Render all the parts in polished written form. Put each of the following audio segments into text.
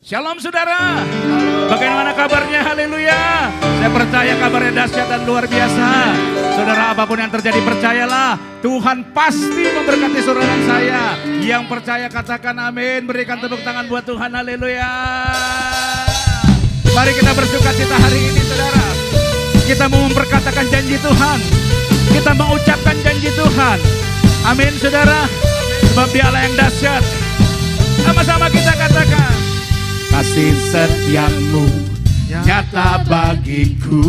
Shalom saudara, bagaimana kabarnya? Haleluya. Saya percaya kabarnya dahsyat dan luar biasa. Saudara, apapun yang terjadi percayalah, Tuhan pasti memberkati saudara dan saya. Yang percaya katakan amin, berikan tepuk tangan buat Tuhan. Haleluya. Mari kita bersuka cita hari ini saudara. Kita mau memperkatakan janji Tuhan, kita mengucapkan janji Tuhan. Amin saudara, sebab Dia Allah yang dahsyat. Sama-sama kita katakan, kasih setiamu nyata bagiku,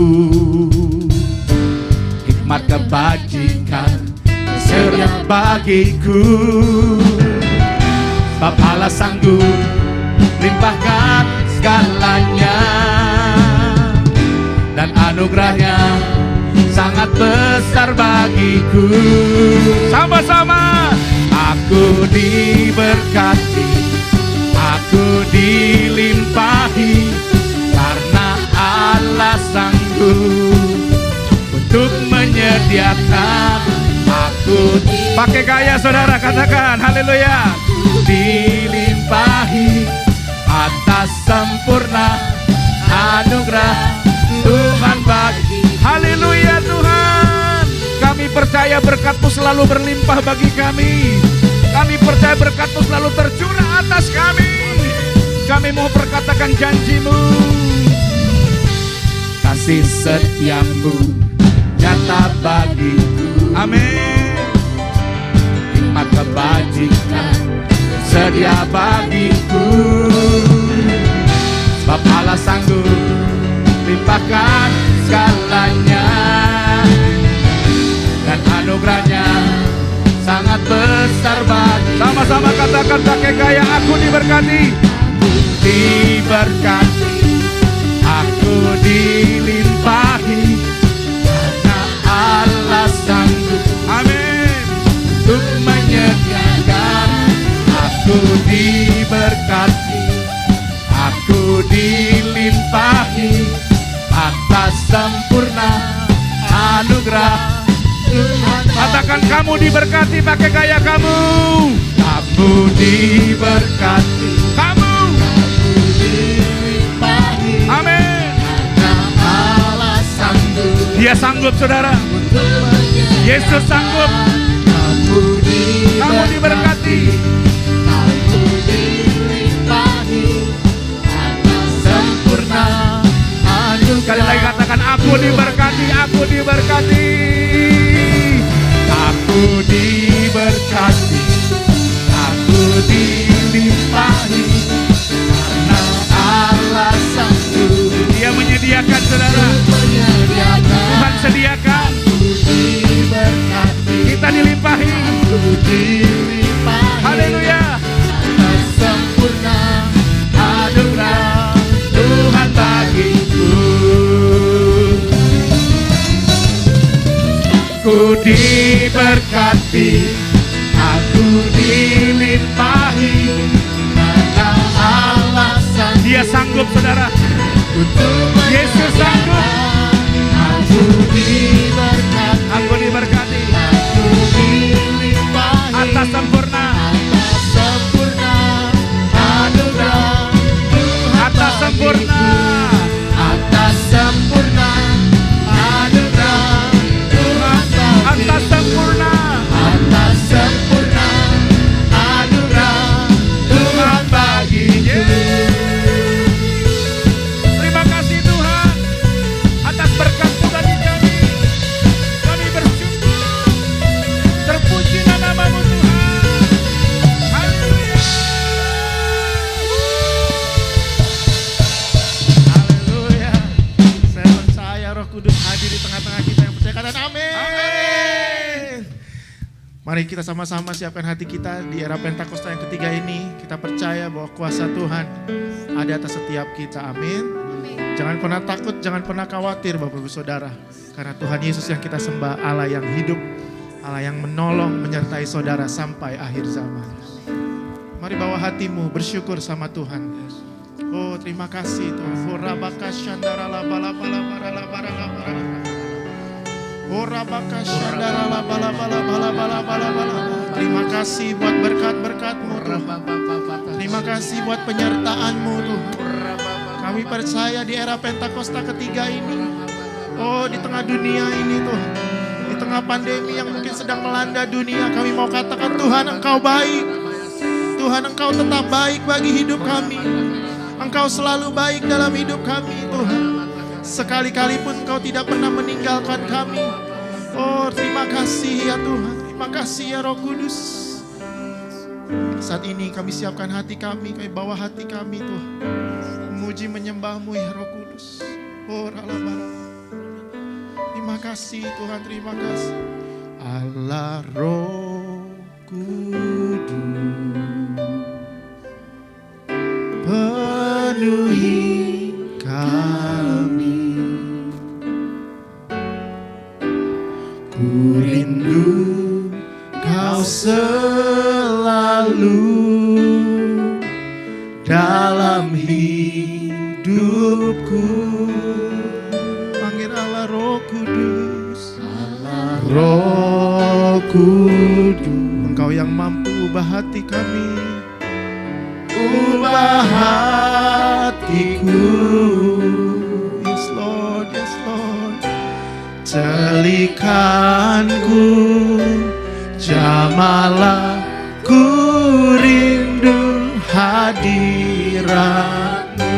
hikmat kebajikan setia bagiku. Sebab Allah sanggup limpahkan segalanya, dan anugerahnya sangat besar bagiku. Sama-sama, aku diberkati, aku dilimpahi, karena Allah sanggup untuk menyediakan. Aku pakai gaya saudara, katakan haleluya. Dilimpahi atas sempurna anugerah Tuhan bagi. Haleluya Tuhan, kami percaya berkat-Mu selalu berlimpah bagi kami. Kami percaya berkat-Mu selalu tercurah atas kami. Kami mau perkatakan janji-Mu. Kasih setiamu nyata bagiku. Amin. Hikmat kebajikan sedia bagiku. Sebab Allah sanggup limpahkan segalanya, dan anugerahnya sangat besar bagi. Sama-sama katakan pakai gaya, aku diberkati, diberkati, aku dilimpahi, karena Allah sanggup, amin, untuk menyediakan. Aku diberkati, aku dilimpahi atas sempurna anugerah Tuhan. Katakan kamu diberkati pakai gaya kamu. Kamu diberkati, kamu dilimpahi, amin, karena Allah sanggup. Dia sanggup saudara, Yesus sanggup. Kamu diberkati, kamu dilimpahi atas sempurna anugerah. Sekali lagi katakan, aku diberkati, aku diberkati, aku diberkati, aku dilimpahi, karena Allah sanggup. Dia menyediakan saudara, Tuhan sediakan. Kita dilimpahi, haleluya, atas sempurna anugerah Tuhan bagiku. Aku diberkati, aku dilimpahi, karena Allah sanggup. Dia sanggup saudara, Yesus sanggup. Aku diberkati, aku diberkati, aku dilimpahi atas sempurna anugerah Tuhan, atas sempurna anugerah Tuhan, atas sempurna anugerah Tuhan bagiku. Terima kasih Tuhan atas berkat-Mu bagi kami. Kami bersyukur. Terpujilah nama-Mu Tuhan. Haleluya. Haleluya. Saya percaya Roh Kudus hadir di tengah-tengah kita yang percaya. Katakan amin. Amin. Mari kita sama-sama siapkan hati kita di era Pentakosta yang ketiga ini. Kita percaya bahwa kuasa Tuhan ada atas setiap kita. Amin. Jangan pernah takut, jangan pernah khawatir Bapak Ibu Saudara. Karena Tuhan Yesus yang kita sembah, Allah yang hidup, Allah yang menolong, menyertai saudara sampai akhir zaman. Mari bawa hatimu bersyukur sama Tuhan. Oh terima kasih Tuhan. Terima kasih buat berkat-berkat-Mu Tuhan. Terima kasih buat penyertaan-Mu Tuhan. Kami percaya di era Pentakosta ketiga ini, oh di tengah dunia ini Tuhan, di tengah pandemi yang mungkin sedang melanda dunia, kami mau katakan Tuhan Engkau baik. Tuhan Engkau tetap baik bagi hidup kami. Engkau selalu baik dalam hidup kami Tuhan. Sekali-kali pun Engkau tidak pernah meninggalkan kami. Oh terima kasih ya Tuhan. Terima kasih ya Roh Kudus. Saat ini kami siapkan hati kami bawa hati kami Tuhan, memuji menyembah-Mu ya Roh Kudus. Oh ralabara. Terima kasih Tuhan, terima kasih. Allah Roh Kudus, penuhi kami. Ku rindu Kau selalu dalam hidupku. Panggil Allah Roh Kudus, Allah Roh Kudus. Engkau yang mampu ubah hati kami, ubah hatiku. Yes Lord, yes Lord. Celikanku, jamalah ku rindu hadirat-Mu.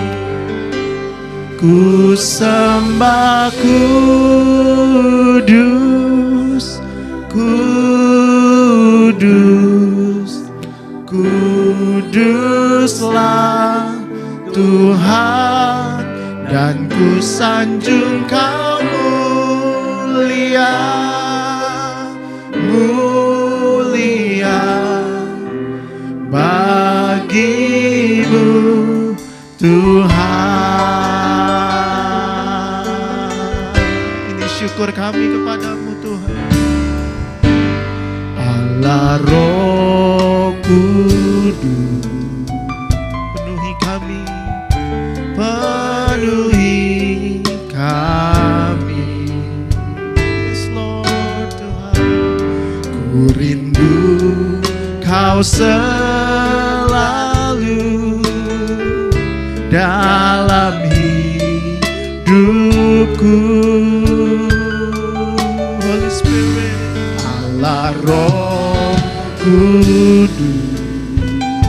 Ku sembah kudus, kudus, kuduslah Tuhan, dan ku sanjung Kau mulia, mulia bagi-Mu Tuhan. Ini syukur kami kepada-Mu Tuhan. Allah Roh Kudus, penuhi kami, penuhi kami. Yes Lord Tuhan, ku rindu Kau selalu dalam hidupku. Holy Spirit, Allah Roh Kudus,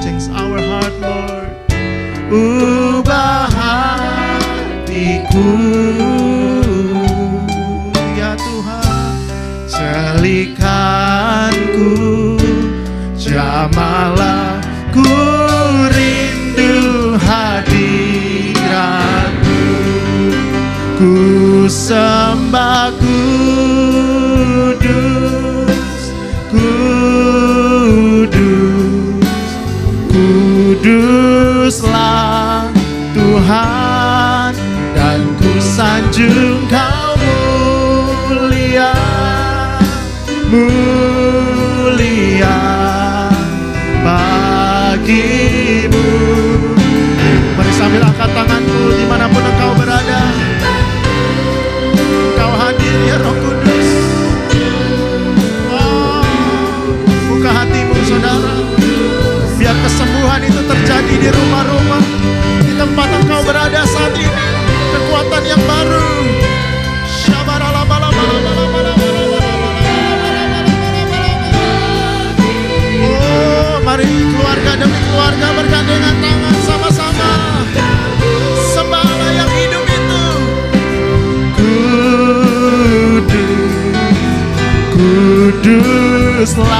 change our heart Lord, ubah hatiku ya Tuhan. Celikanku, jamalah ku rindu hadirat-Mu. Ku sembah kudus, kudus, kuduslah Tuhan, dan ku sanjung Kau mulia, mulia bagi-Mu. Mari sambil angkat tanganmu dimanapun engkau berada. Engkau hadir ya Roh Kudus. Oh, buka hatimu saudara, biar kesembuhan itu terjadi di rumah-rumah, di tempat engkau berada saat ini. Kekuatan yang baru. Mari keluarga demi keluarga bergandengan tangan sama-sama sembah Allah yang hidup itu. Kudus, kuduslah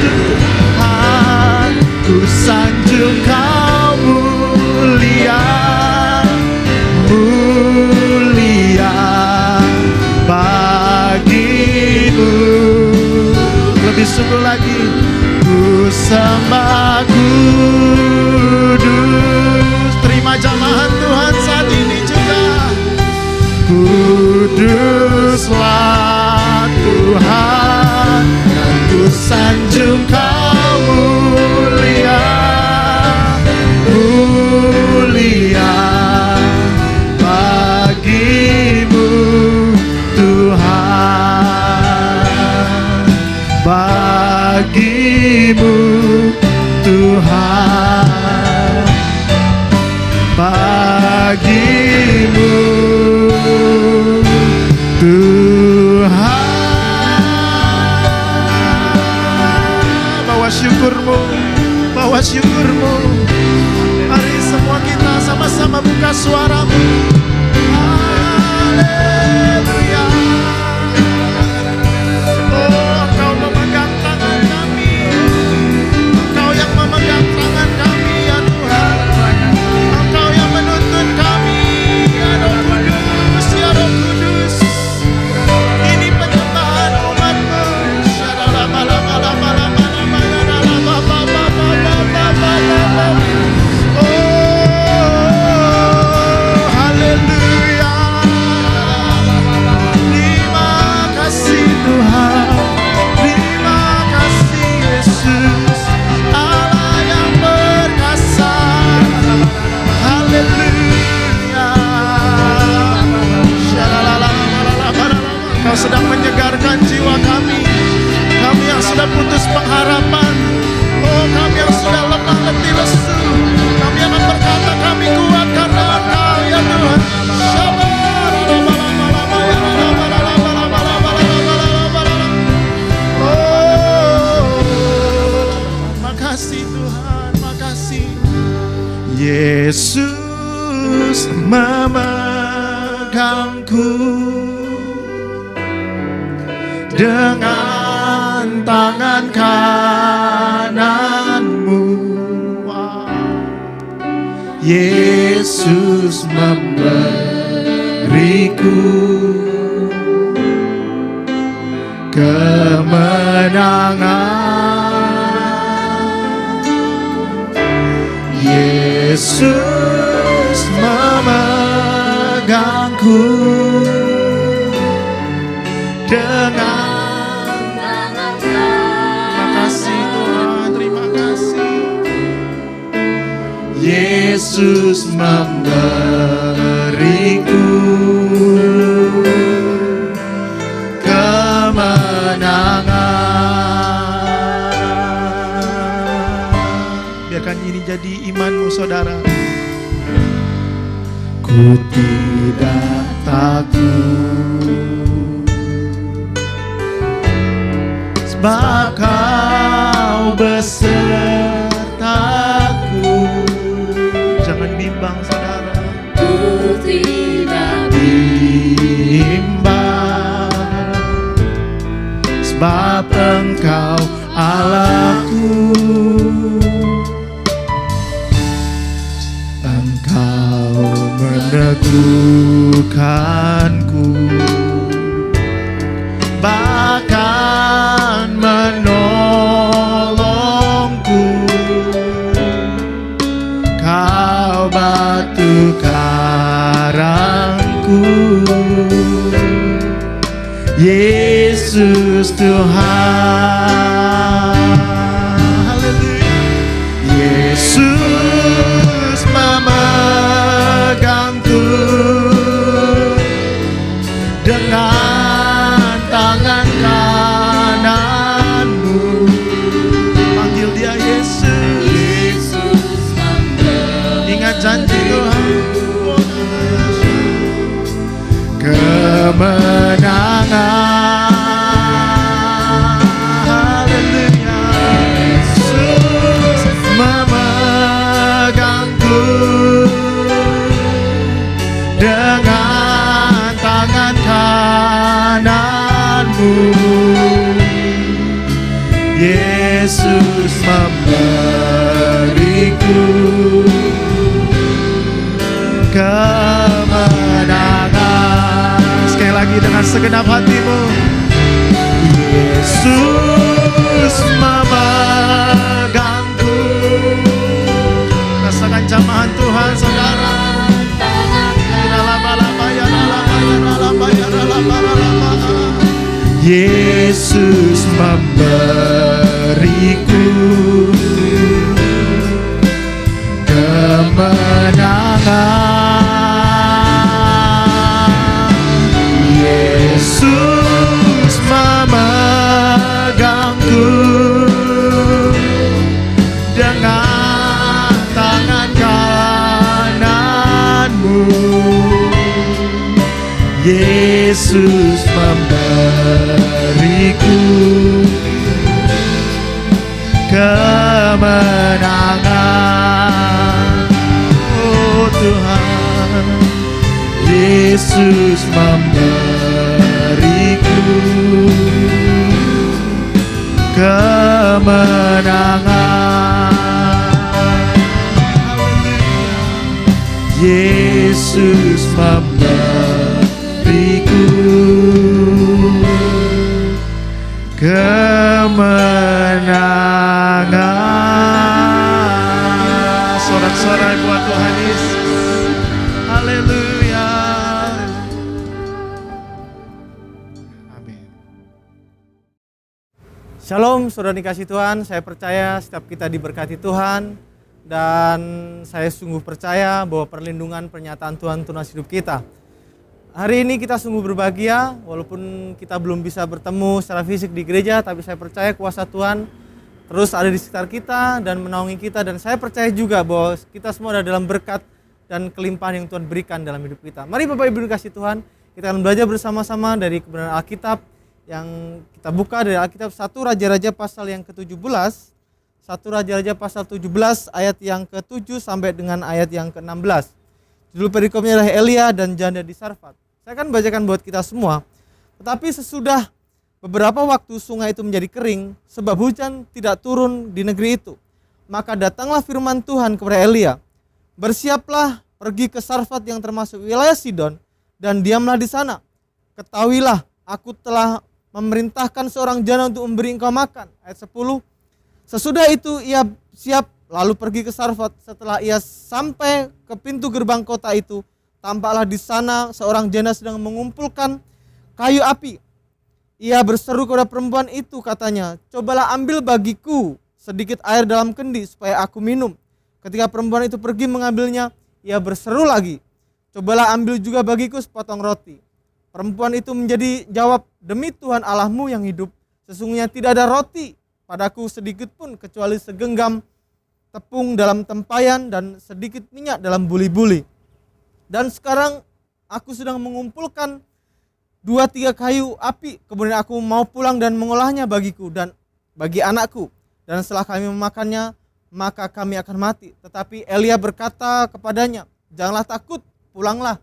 Tuhan, ku sanjung Kau mulia, mulia bagi-Mu. Lebih sungguh lagi, ku sembah kudus. Terima jamahan Tuhan saat ini juga. Kuduslah Tuhan, dan ku sanjung Kau mulia, bawa syukurmu. Mari semua kita sama-sama buka suaramu. Haleluya. Oh, Engkau memegang tangan kami. Engkau yang memegang tangan kami ya Tuhan. Engkau yang menuntun kami ya Roh Kudus, ya Roh Kudus. Ini penyembahan umat-Mu. Haleluya. Terima kasih Tuhan. Terima kasih Yesus, Allah yang perkasa. Haleluya. Kau sedang menyegarkan jiwa kami. Kami yang sudah putus pengharapan. Oh, kami yang sudah lemah letih lesu. Kami akan berkata kami kuat karena Engkau ya Tuhan. Oh, makasih Tuhan, makasih. Yesus memegangku dengan tangan kananmu. Yesus memberiku kemenangan. Yesus memegangku dengan tangan kananmu. Makasih Tuhan, terima kasih. Yesus memberiku kemenangan. Biarkan ini jadi imanmu saudara. Ku tidak takut, sebab Kau besertaku. Jangan bimbang saudara. Ku tidak bimbang, sebab Engkau Allahku. Engkau meneguhkanku, bahkan menolongku. Kau batu karangku, Yesus Tuhan. Haleluya. Yesus memegangku dengan tangan kananmu. Panggil dia Yesus. Ingat janji Tuhan. Kemenangan. Haleluya. Yesus memegangku dengan tangan kananmu. Yesus memberiku kemenangan. Sekali lagi dengan segenap hatimu. Yesus memegangku. Rasakan jamahan Tuhan saudara. Yesus memberiku kemenangan. Yesus memegangku dengan tangan kananmu. Yesus memberiku kemenangan. Yesus memberiku kemenangan. Yesus memberiku kemenangan. Sorak-sorai buat Tuhan Yesus. Haleluya. Amin. Shalom saudara dikasih Tuhan, saya percaya setiap kita diberkati Tuhan. Dan saya sungguh percaya bahwa perlindungan pernyataan Tuhan tunas hidup kita. Hari ini kita sungguh berbahagia, walaupun kita belum bisa bertemu secara fisik di gereja, tapi saya percaya kuasa Tuhan terus ada di sekitar kita dan menaungi kita. Dan saya percaya juga bahwa kita semua ada dalam berkat dan kelimpahan yang Tuhan berikan dalam hidup kita. Mari Bapak Ibu dikasih Tuhan, kita akan belajar bersama-sama dari kebenaran Alkitab yang kita buka dari Alkitab 1 Raja-Raja pasal yang ke-17. 1 Raja-Raja pasal 17 ayat yang ke-7 sampai dengan ayat yang ke-16. Judul perikopnya adalah Elia dan janda di Sarfat. Saya akan bacakan buat kita semua. Tetapi sesudah beberapa waktu sungai itu menjadi kering sebab hujan tidak turun di negeri itu. Maka datanglah firman Tuhan kepada Elia. Bersiaplah pergi ke Sarfat yang termasuk wilayah Sidon dan diamlah di sana. Ketahuilah aku telah memerintahkan seorang janda untuk memberi engkau makan. Ayat 10. Sesudah itu ia siap lalu pergi ke Sarfat. Setelah ia sampai ke pintu gerbang kota itu, tampaklah di sana seorang janda sedang mengumpulkan kayu api. Ia berseru kepada perempuan itu, katanya, cobalah ambil bagiku sedikit air dalam kendi supaya aku minum. Ketika perempuan itu pergi mengambilnya, ia berseru lagi, cobalah ambil juga bagiku sepotong roti. Perempuan itu menjadi jawab, demi Tuhan Allahmu yang hidup, sesungguhnya tidak ada roti padaku sedikit pun kecuali segenggam tepung dalam tempayan dan sedikit minyak dalam buli-buli. Dan sekarang aku sedang mengumpulkan 2-3 kayu api, kemudian aku mau pulang dan mengolahnya bagiku dan bagi anakku. Dan setelah kami memakannya, maka kami akan mati. Tetapi Elia berkata kepadanya, janganlah takut, pulanglah.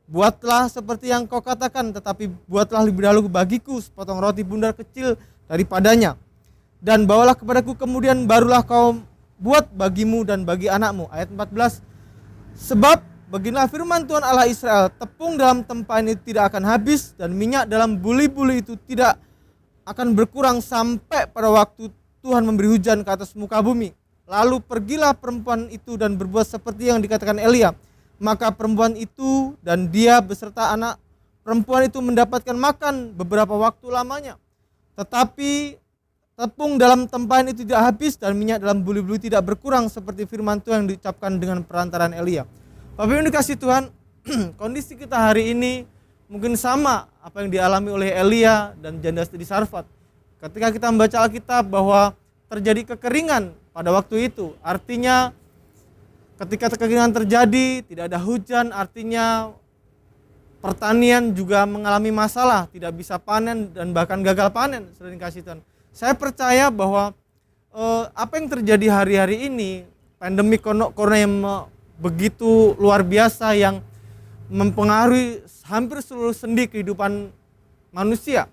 Buatlah seperti yang kau katakan, tetapi buatlah lebih dahulu bagiku sepotong roti bundar kecil daripadanya. Dan bawalah kepadaku, kemudian barulah kau buat bagimu dan bagi anakmu. Ayat 14. Sebab beginilah firman Tuhan Allah Israel, tepung dalam tempayan itu tidak akan habis dan minyak dalam buli-buli itu tidak akan berkurang sampai pada waktu Tuhan memberi hujan ke atas muka bumi. Lalu pergilah perempuan itu dan berbuat seperti yang dikatakan Elia. Maka perempuan itu dan dia beserta anak perempuan itu mendapatkan makan beberapa waktu lamanya. Tetapi tepung dalam tempayan itu tidak habis dan minyak dalam buli-buli tidak berkurang seperti firman Tuhan yang diucapkan dengan perantaran Elia. Bapak Ibu dikasih Tuhan, kondisi kita hari ini mungkin sama apa yang dialami oleh Elia dan janda di Sarfat. Ketika kita membaca Alkitab bahwa terjadi kekeringan pada waktu itu, artinya ketika kekeringan terjadi, tidak ada hujan, artinya pertanian juga mengalami masalah, tidak bisa panen dan bahkan gagal panen. Saudara dikasih Tuhan, saya percaya bahwa apa yang terjadi hari-hari ini, pandemi corona yang begitu luar biasa yang mempengaruhi hampir seluruh sendi kehidupan manusia,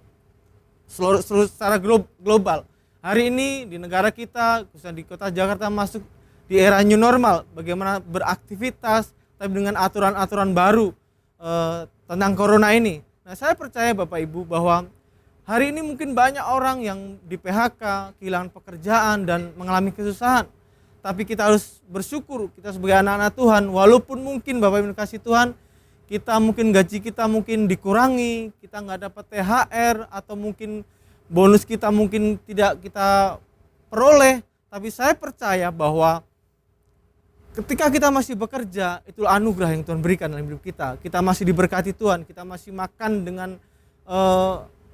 seluruh secara global. Hari ini di negara kita, khususnya di kota Jakarta, masuk di era new normal, bagaimana beraktivitas tapi dengan aturan-aturan baru tentang corona ini. Nah, saya percaya Bapak Ibu bahwa hari ini mungkin banyak orang yang di PHK, kehilangan pekerjaan dan mengalami kesusahan. Tapi kita harus bersyukur, kita sebagai anak-anak Tuhan, walaupun mungkin Bapak Ibu kasih Tuhan, kita mungkin gaji kita mungkin dikurangi, kita nggak dapat THR atau mungkin bonus kita mungkin tidak kita peroleh. Tapi saya percaya bahwa ketika kita masih bekerja, itulah anugerah yang Tuhan berikan dalam hidup kita. Kita masih diberkati Tuhan, kita masih makan dengan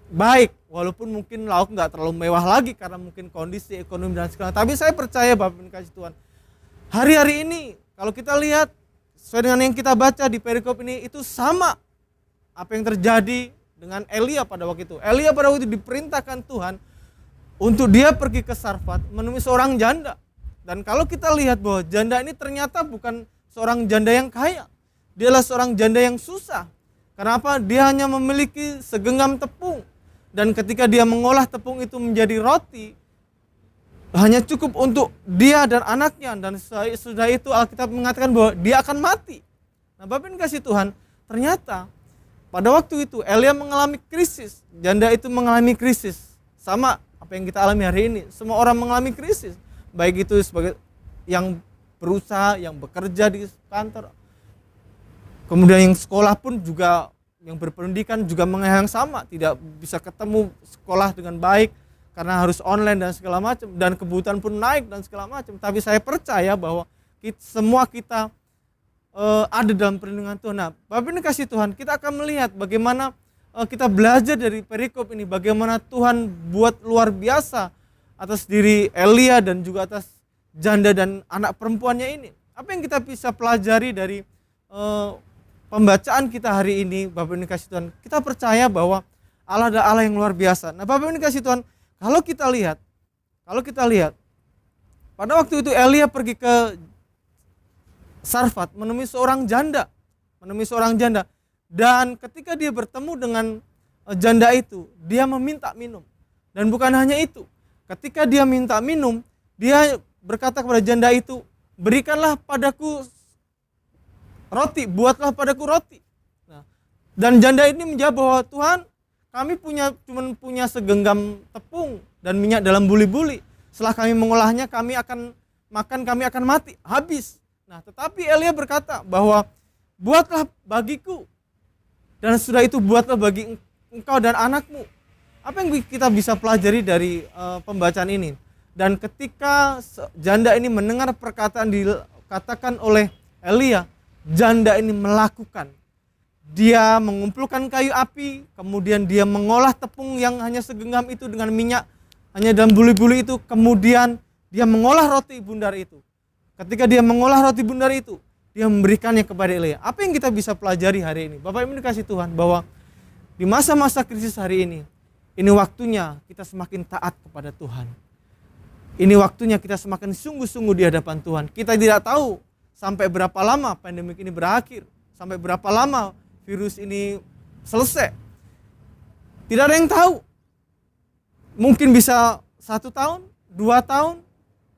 baik, walaupun mungkin lauk nggak terlalu mewah lagi karena mungkin kondisi ekonomi dan segala. Tapi saya percaya Bapak Ibu kasih Tuhan, hari-hari ini kalau kita lihat sesuai dengan yang kita baca di perikop ini, itu sama apa yang terjadi dengan Elia pada waktu itu. Elia pada waktu itu diperintahkan Tuhan untuk dia pergi ke Sarfat menemui seorang janda. Dan kalau kita lihat bahwa janda ini ternyata bukan seorang janda yang kaya, dia adalah seorang janda yang susah. Kenapa? Dia hanya memiliki segenggam tepung. Dan ketika dia mengolah tepung itu menjadi roti, hanya cukup untuk dia dan anaknya. Dan sudah itu Alkitab mengatakan bahwa dia akan mati. Nah, Bapak Ibu kasih Tuhan, ternyata pada waktu itu Elia mengalami krisis. Janda itu mengalami krisis. Sama apa yang kita alami hari ini. Semua orang mengalami krisis. Baik itu sebagai yang berusaha, yang bekerja di kantor. Kemudian yang sekolah pun juga, yang berpendidikan juga mengalami yang sama. Tidak bisa ketemu sekolah dengan baik karena harus online dan segala macam. Dan kebutuhan pun naik dan segala macam. Tapi saya percaya bahwa semua kita ada dalam perlindungan Tuhan. Nah, Bapak Ibu kasih Tuhan, kita akan melihat bagaimana kita belajar dari perikop ini. Bagaimana Tuhan buat luar biasa atas diri Elia dan juga atas janda dan anak perempuannya ini. Apa yang kita bisa pelajari dari pembacaan kita hari ini, Bapak Ibu kasih Tuhan? Kita percaya bahwa Allah adalah Allah yang luar biasa. Nah, Bapak Ibu kasih Tuhan, kalau kita lihat pada waktu itu Elia pergi ke Sarfat menemui seorang janda. Dan ketika dia bertemu dengan janda itu, dia meminta minum. Dan bukan hanya itu, ketika dia minta minum, dia berkata kepada janda itu, berikanlah padaku roti, buatlah padaku roti. Nah, dan janda ini menjawab bahwa Tuhan, kami cuma punya segenggam tepung dan minyak dalam buli-buli. Setelah kami mengolahnya, kami akan mati, habis. Nah, tetapi Elia berkata bahwa buatlah bagiku, dan sudah itu buatlah bagi engkau dan anakmu. Apa yang kita bisa pelajari dari pembacaan ini? Dan ketika janda ini mendengar perkataan dikatakan oleh Elia, janda ini melakukan. Dia mengumpulkan kayu api, kemudian dia mengolah tepung yang hanya segenggam itu dengan minyak hanya dalam buli-buli itu, kemudian dia mengolah roti bundar itu. Ketika dia mengolah roti bundar itu, dia memberikannya kepada Elia. Apa yang kita bisa pelajari hari ini? Bapak Ibu dikasih Tuhan, bahwa di masa-masa krisis hari ini waktunya kita semakin taat kepada Tuhan. Ini waktunya kita semakin sungguh-sungguh di hadapan Tuhan. Kita tidak tahu sampai berapa lama pandemi ini berakhir, sampai berapa lama virus ini selesai. Tidak ada yang tahu. Mungkin bisa 1 tahun, 2 tahun,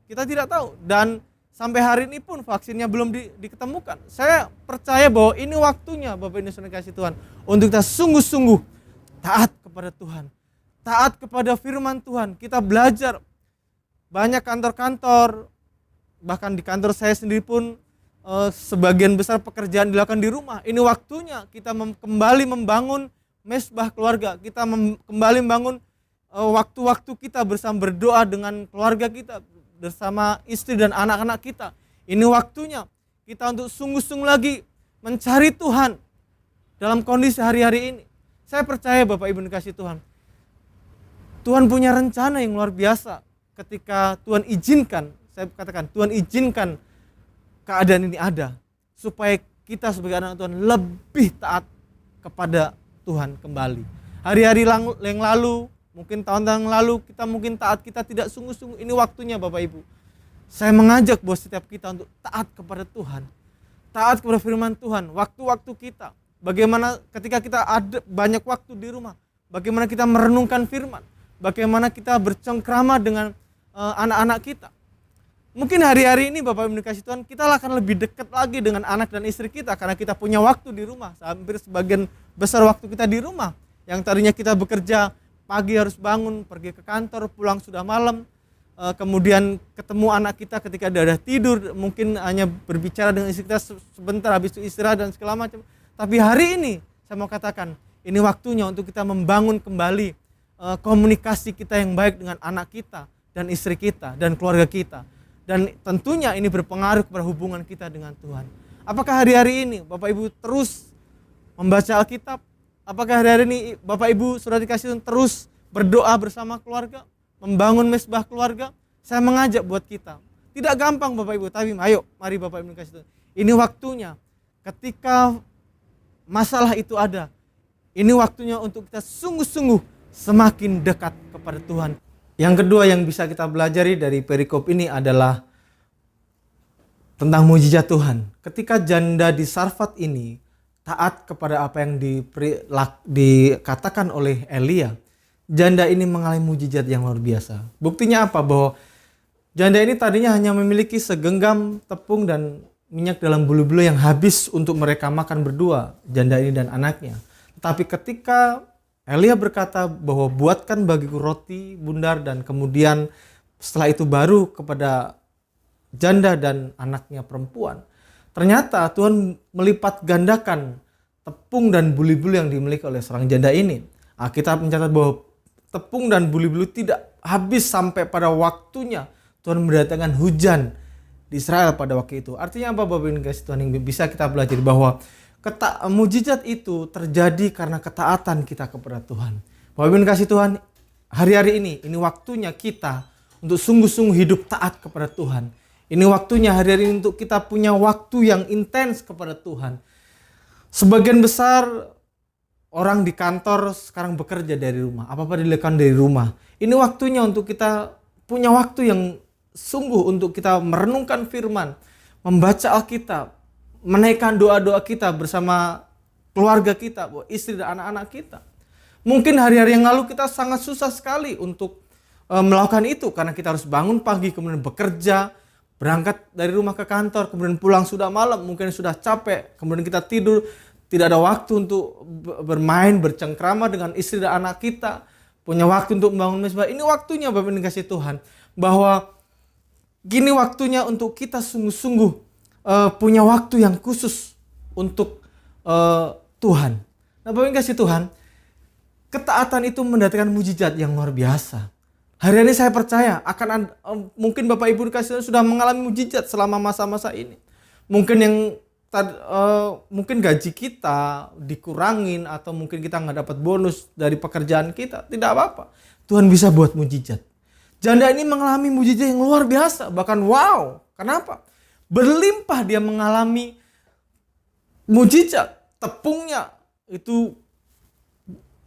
kita tidak tahu. Dan sampai hari ini pun vaksinnya belum diketemukan. Saya percaya bahwa ini waktunya, Bapak Ibu Saudara kasih Tuhan, untuk kita sungguh-sungguh taat kepada Tuhan, taat kepada firman Tuhan. Kita belajar. Banyak kantor-kantor, bahkan di kantor saya sendiri pun sebagian besar pekerjaan dilakukan di rumah. Ini waktunya kita kembali membangun mesbah keluarga. Kita kembali membangun waktu-waktu kita bersama berdoa dengan keluarga kita, bersama istri dan anak-anak kita. Ini waktunya kita untuk sungguh-sungguh lagi mencari Tuhan dalam kondisi hari-hari ini. Saya percaya Bapak Ibu dikasih Tuhan, Tuhan punya rencana yang luar biasa. Ketika Tuhan izinkan, saya katakan Tuhan izinkan keadaan ini ada, supaya kita sebagai anak Tuhan lebih taat kepada Tuhan kembali. Hari-hari yang lalu, mungkin tahun-tahun yang lalu, kita mungkin taat, kita tidak sungguh-sungguh. Ini waktunya Bapak Ibu. Saya mengajak buat setiap kita untuk taat kepada Tuhan, taat kepada firman Tuhan. Waktu-waktu kita, bagaimana ketika kita ada banyak waktu di rumah, bagaimana kita merenungkan firman, bagaimana kita bercengkrama dengan anak-anak kita. Mungkin hari-hari ini Bapak Ibu dikasih Tuhan, kita akan lebih dekat lagi dengan anak dan istri kita karena kita punya waktu di rumah. Hampir sebagian besar waktu kita di rumah. Yang tadinya kita bekerja pagi harus bangun, pergi ke kantor, pulang sudah malam. Kemudian ketemu anak kita ketika dia udah tidur, mungkin hanya berbicara dengan istri kita sebentar, habis itu istirahat dan segala macam. Tapi hari ini saya mau katakan, ini waktunya untuk kita membangun kembali komunikasi kita yang baik dengan anak kita dan istri kita dan keluarga kita. Dan tentunya ini berpengaruh kepada hubungan kita dengan Tuhan. Apakah hari-hari ini Bapak Ibu terus membaca Alkitab? Apakah hari-hari ini Bapak Ibu Saudara dikasih Tuhan terus berdoa bersama keluarga, membangun mesbah keluarga? Saya mengajak buat kita. Tidak gampang Bapak Ibu, tapi ayo mari Bapak Ibu dikasih Tuhan. Ini waktunya ketika masalah itu ada. Ini waktunya untuk kita sungguh-sungguh semakin dekat kepada Tuhan. Yang kedua yang bisa kita pelajari dari perikop ini adalah tentang mujizat Tuhan. Ketika janda di Sarfat ini taat kepada apa yang dikatakan oleh Elia, janda ini mengalami mujizat yang luar biasa. Buktinya apa? Bahwa janda ini tadinya hanya memiliki segenggam tepung dan minyak dalam bulu-bulu yang habis untuk mereka makan berdua, janda ini dan anaknya. Tetapi ketika Elia berkata bahwa buatkan bagiku roti bundar, dan kemudian setelah itu baru kepada janda dan anaknya perempuan. Ternyata Tuhan melipat gandakan tepung dan bulu-bulu yang dimiliki oleh seorang janda ini. Alkitab mencatat bahwa tepung dan bulu-bulu tidak habis sampai pada waktunya Tuhan mendatangkan hujan di Israel pada waktu itu. Artinya apa Bapak Ibu kasih Tuhan, yang bisa kita belajar bahwa mujizat itu terjadi karena ketaatan kita kepada Tuhan. Bapak Ibu kasih Tuhan, hari-hari ini waktunya kita untuk sungguh-sungguh hidup taat kepada Tuhan. Ini waktunya hari-hari ini untuk kita punya waktu yang intens kepada Tuhan. Sebagian besar orang di kantor sekarang bekerja dari rumah, apa-apa dilakukan dari rumah. Ini waktunya untuk kita punya waktu yang sungguh untuk kita merenungkan firman, membaca Alkitab, menaikkan doa-doa kita bersama keluarga kita, istri dan anak-anak kita. Mungkin hari-hari yang lalu kita sangat susah sekali untuk melakukan itu karena kita harus bangun pagi, kemudian bekerja, berangkat dari rumah ke kantor, kemudian pulang sudah malam, mungkin sudah capek, kemudian kita tidur, tidak ada waktu untuk bermain, bercengkrama dengan istri dan anak kita, punya waktu untuk membangun mezbah. Ini waktunya Bapak Ibu kasih Tuhan, bahwa gini waktunya untuk kita sungguh-sungguh punya waktu yang khusus untuk Tuhan. Nah Bapak Ibu kasih Tuhan, ketaatan itu mendatangkan mujizat yang luar biasa. Hari ini saya percaya akan mungkin Bapak Ibu dikasih sudah mengalami mujizat selama masa-masa ini. Mungkin mungkin gaji kita dikurangin, atau mungkin kita nggak dapat bonus dari pekerjaan kita, tidak apa-apa. Tuhan bisa buat mujizat. Janda ini mengalami mujizat yang luar biasa, bahkan wow. Kenapa? Berlimpah dia mengalami mujizat. Tepungnya itu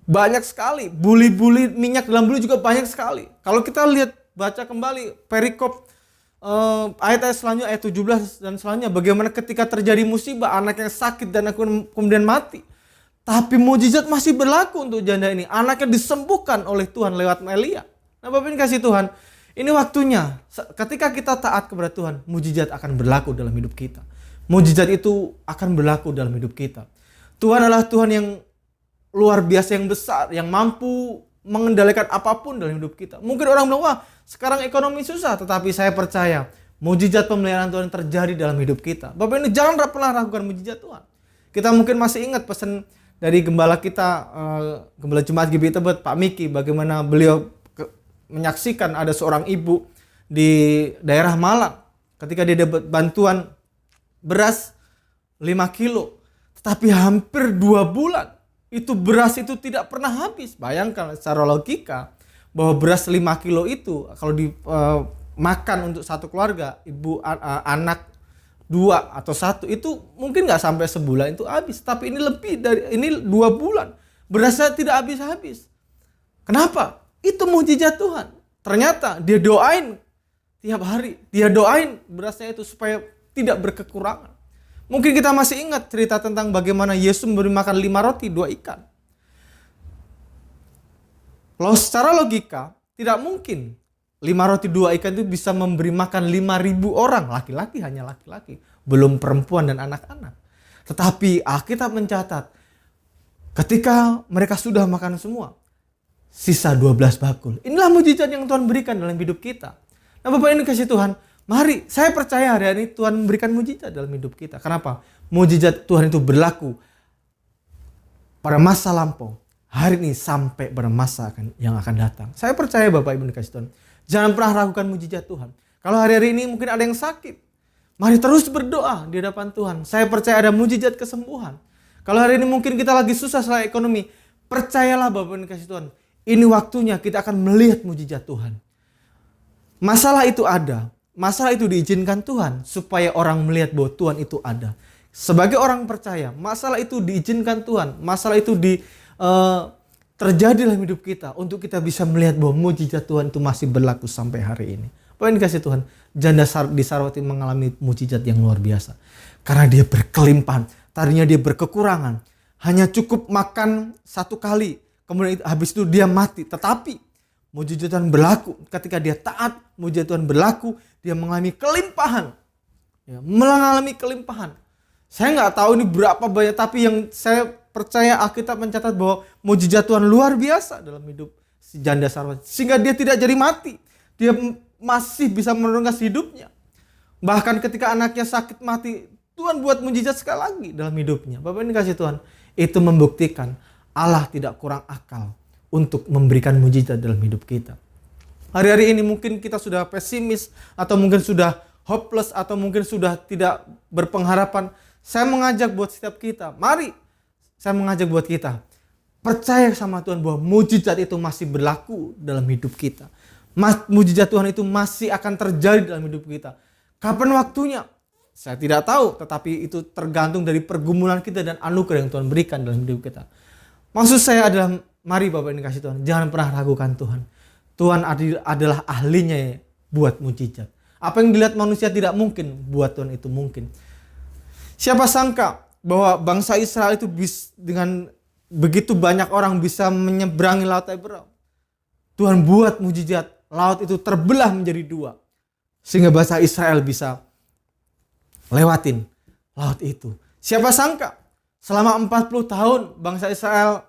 banyak sekali, buli-buli minyak dalam bulu juga banyak sekali. Kalau kita lihat baca kembali perikop ayat-ayat selanjutnya, ayat 17 dan selanjutnya, bagaimana ketika terjadi musibah, anak yang sakit dan kemudian mati. Tapi mujizat masih berlaku untuk janda ini. Anaknya disembuhkan oleh Tuhan lewat Elia. Nah Bapak Ibu kasih Tuhan, ini waktunya ketika kita taat kepada Tuhan, mujizat akan berlaku dalam hidup kita. Mujizat itu akan berlaku dalam hidup kita. Tuhan adalah Tuhan yang luar biasa, yang besar, yang mampu mengendalikan apapun dalam hidup kita. Mungkin orang bilang, wah sekarang ekonomi susah, tetapi saya percaya mujizat pemeliharaan Tuhan terjadi dalam hidup kita. Bapak ini jangan pernah ragukan mujizat Tuhan. Kita mungkin masih ingat pesan dari gembala kita, Gembala Jemaat GBI Tebet, Pak Miki, bagaimana beliau menyaksikan ada seorang ibu di daerah Malang ketika dia dapat bantuan beras 5 kilo, tetapi hampir 2 bulan itu beras itu tidak pernah habis. Bayangkan secara logika bahwa beras 5 kilo itu kalau dimakan untuk satu keluarga, ibu, anak 2 atau 1, itu mungkin nggak sampai sebulan itu habis. Tapi ini lebih dari ini 2 bulan berasnya tidak habis-habis. Kenapa? Itu mujizat Tuhan. Ternyata dia doain tiap hari, dia doain berasnya itu supaya tidak berkekurangan. Mungkin kita masih ingat cerita tentang bagaimana Yesus memberi makan 5 roti 2 ikan. Kalau secara logika tidak mungkin 5 roti 2 ikan itu bisa memberi makan 5.000 orang, laki-laki, hanya laki-laki, belum perempuan dan anak-anak. Tetapi Alkitab mencatat ketika mereka sudah makan semua, sisa 12 bakul. Inilah mujizat yang Tuhan berikan dalam hidup kita. Nah Bapak ini kasih Tuhan, mari, saya percaya hari ini Tuhan memberikan mujizat dalam hidup kita. Kenapa? Mujizat Tuhan itu berlaku pada masa lampau, hari ini sampai pada masa yang akan datang. Saya percaya Bapak Ibu dikasih Tuhan, jangan pernah ragukan mujizat Tuhan. Kalau hari-hari ini mungkin ada yang sakit, mari terus berdoa di hadapan Tuhan. Saya percaya ada mujizat kesembuhan. Kalau hari ini mungkin kita lagi susah soal ekonomi, percayalah Bapak Ibu dikasih Tuhan, ini waktunya kita akan melihat mujizat Tuhan. Masalah itu ada. Masalah itu diizinkan Tuhan supaya orang melihat bahwa Tuhan itu ada. Sebagai orang percaya, masalah itu diizinkan Tuhan. Masalah itu terjadi dalam hidup kita untuk kita bisa melihat bahwa mujizat Tuhan itu masih berlaku sampai hari ini. Apa yang dikasih Tuhan? Janda di Sarwati mengalami mujizat yang luar biasa. Karena dia berkelimpahan. tadinya dia berkekurangan, hanya cukup makan 1 kali, kemudian habis itu dia mati. Tetapi mujizat Tuhan berlaku ketika dia taat, mujizat Tuhan berlaku, dia mengalami kelimpahan. Ya, mengalami kelimpahan. Saya nggak tahu ini berapa banyak, tapi yang saya percaya Alkitab mencatat bahwa mujizat Tuhan luar biasa dalam hidup si janda Sarfat, sehingga dia tidak jadi mati. Dia masih bisa menurunkan hidupnya. Bahkan ketika anaknya sakit mati, Tuhan buat mujizat sekali lagi dalam hidupnya. Bapak ini kasih Tuhan, itu membuktikan Allah tidak kurang akal untuk memberikan mujizat dalam hidup kita. Hari-hari ini mungkin kita sudah pesimis, atau mungkin sudah hopeless, atau mungkin sudah tidak berpengharapan. Saya mengajak buat setiap kita, mari saya mengajak buat kita, percaya sama Tuhan bahwa mujizat itu masih berlaku dalam hidup kita. Mujizat Tuhan itu masih akan terjadi dalam hidup kita. Kapan waktunya? Saya tidak tahu, tetapi itu tergantung dari pergumulan kita dan anugerah yang Tuhan berikan dalam hidup kita. Maksud saya adalah, mari Bapak ini kasih Tuhan, jangan pernah ragukan Tuhan. Tuhan adalah ahlinya ya, buat mujizat. Apa yang dilihat manusia tidak mungkin, buat Tuhan itu mungkin. Siapa sangka bahwa bangsa Israel itu dengan begitu banyak orang bisa menyeberangi laut Ebrau. Tuhan buat mujizat, laut itu terbelah menjadi 2. Sehingga bangsa Israel bisa lewatin laut itu. Siapa sangka selama 40 tahun bangsa Israel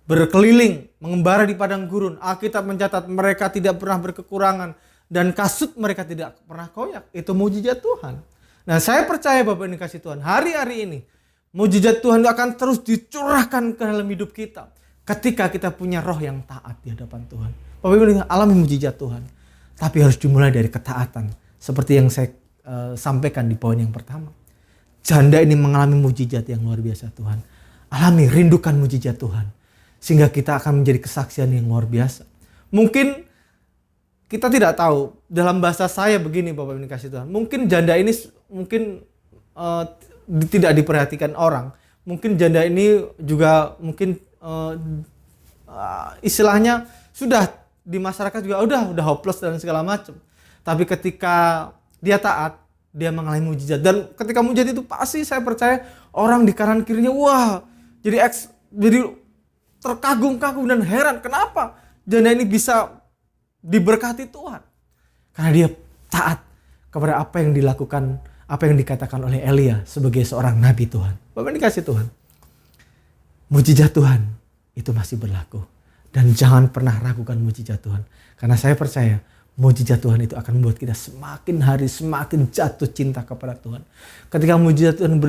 berkeliling, mengembara di padang gurun. Alkitab mencatat mereka tidak pernah berkekurangan dan kasut mereka tidak pernah koyak. Itu mujizat Tuhan. Nah, saya percaya Bapak ini kasih Tuhan, hari-hari ini mujizat Tuhan akan terus dicurahkan ke dalam hidup kita ketika kita punya roh yang taat di hadapan Tuhan. Bapak Ibu alami mujizat Tuhan, tapi harus dimulai dari ketaatan. Seperti yang saya sampaikan di poin yang pertama. Janda ini mengalami mujizat yang luar biasa Tuhan. Alami, rindukan mujizat Tuhan. Sehingga kita akan menjadi kesaksian yang luar biasa. Mungkin kita tidak tahu, dalam bahasa saya begini Bapak Ibu kasih Tuhan. Mungkin janda ini mungkin tidak diperhatikan orang. Mungkin janda ini juga mungkin istilahnya sudah di masyarakat juga udah hopeless dan segala macam. Tapi ketika dia taat, dia mengalami mujizat. Dan ketika mujizat itu pasti saya percaya orang di kanan kirinya wah, jadi terkagum-kagum dan heran kenapa janda ini bisa diberkati Tuhan. Karena dia taat kepada apa yang dilakukan, apa yang dikatakan oleh Elia sebagai seorang nabi Tuhan. Bapak dikasih Tuhan, mujizat Tuhan itu masih berlaku. Dan jangan pernah ragukan mujizat Tuhan. Karena saya percaya mujizat Tuhan itu akan membuat kita semakin hari semakin jatuh cinta kepada Tuhan. Ketika mujizat Tuhan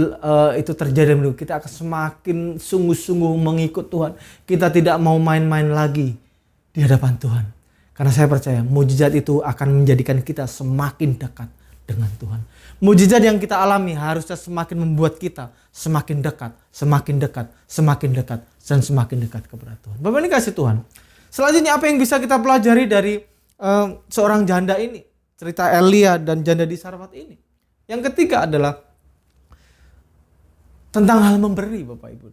itu terjadi, kita akan semakin sungguh-sungguh mengikut Tuhan. Kita tidak mau main-main lagi di hadapan Tuhan. Karena saya percaya mujizat itu akan menjadikan kita semakin dekat dengan Tuhan. Mujizat yang kita alami harusnya semakin membuat kita semakin dekat, semakin dekat, semakin dekat, dan semakin dekat kepada Tuhan. Bapak ini kasih Tuhan. Selanjutnya apa yang bisa kita pelajari dari seorang janda ini? Cerita Elia dan janda di Sarfat ini. Yang ketiga adalah tentang hal memberi Bapak Ibu.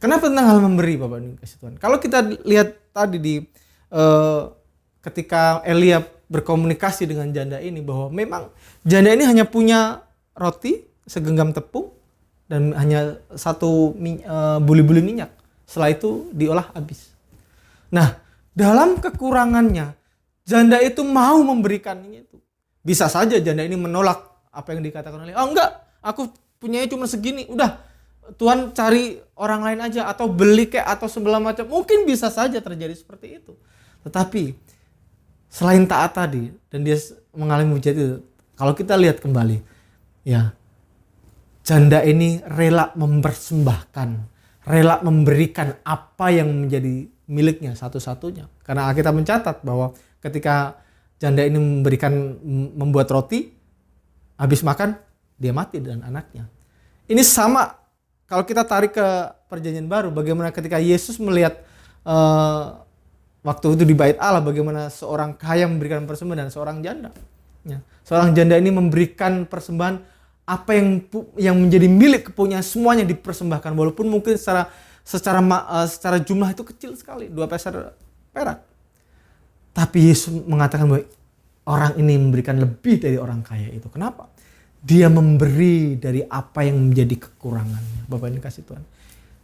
Kenapa tentang hal memberi Bapak ini kasih Tuhan? Kalau kita lihat tadi di ketika Elia berkomunikasi dengan janda ini bahwa memang janda ini hanya punya roti segenggam tepung dan hanya 1 buli-buli minyak. Setelah itu diolah habis. Nah, dalam kekurangannya janda itu mau memberikannya itu. Bisa saja janda ini menolak apa yang dikatakan oleh, oh enggak, aku punyanya cuma segini, udah Tuhan cari orang lain aja atau beli kayak atau segala macam. Mungkin bisa saja terjadi seperti itu. Tetapi selain taat tadi dan dia mengalami mujizat itu, kalau kita lihat kembali, ya janda ini rela mempersembahkan, rela memberikan apa yang menjadi miliknya satu-satunya. Karena kita mencatat bahwa ketika janda ini membuat roti, habis makan dia mati dan anaknya. Ini sama kalau kita tarik ke Perjanjian Baru, bagaimana ketika Yesus melihat waktu itu di Bait Allah, bagaimana seorang kaya memberikan persembahan dan seorang janda. Ya, seorang janda ini memberikan persembahan apa yang menjadi milik kepunyaan, semuanya dipersembahkan, walaupun mungkin secara jumlah itu kecil sekali, 2 peser perak. Tapi Yesus mengatakan bahwa orang ini memberikan lebih dari orang kaya itu. Kenapa? Dia memberi dari apa yang menjadi kekurangannya. Bapak Ibu dikasih Tuhan.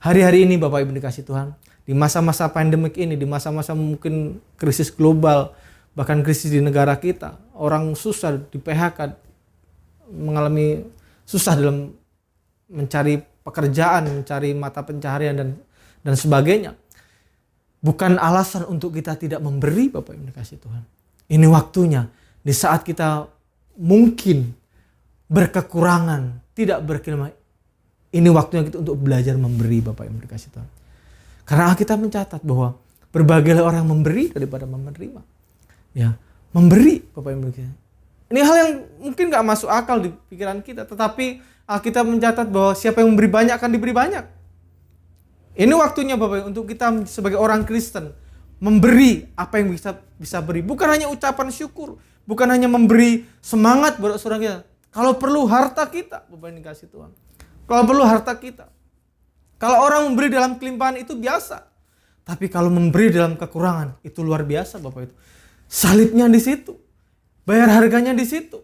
Hari-hari ini Bapak Ibu dikasih Tuhan, di masa-masa pandemik ini, di masa-masa mungkin krisis global, bahkan krisis di negara kita, orang susah di PHK, mengalami susah dalam mencari pekerjaan, mencari mata pencaharian dan sebagainya. Bukan alasan untuk kita tidak memberi Bapak Ibu dikasih Tuhan. Ini waktunya di saat kita mungkin berkekurangan, tidak berkelimpahan. Ini waktunya kita untuk belajar memberi Bapak Ibu dikasih Tuhan. Karena Alkitab mencatat bahwa berbagailah orang memberi daripada menerima. Ya, memberi Bapak Ibu dikasih. Ini hal yang mungkin gak masuk akal di pikiran kita, tetapi Alkitab mencatat bahwa siapa yang memberi banyak akan diberi banyak. Ini waktunya Bapak Ibu untuk kita sebagai orang Kristen memberi apa yang bisa beri. Bukan hanya ucapan syukur, bukan hanya memberi semangat buat saudara kita. Kalau perlu harta kita, Bapak Ibu dikasih Tuhan. Kalau perlu harta kita. Kalau orang memberi dalam kelimpahan itu biasa. Tapi kalau memberi dalam kekurangan itu luar biasa Bapak Ibu. Salibnya di situ. Bayar harganya di situ.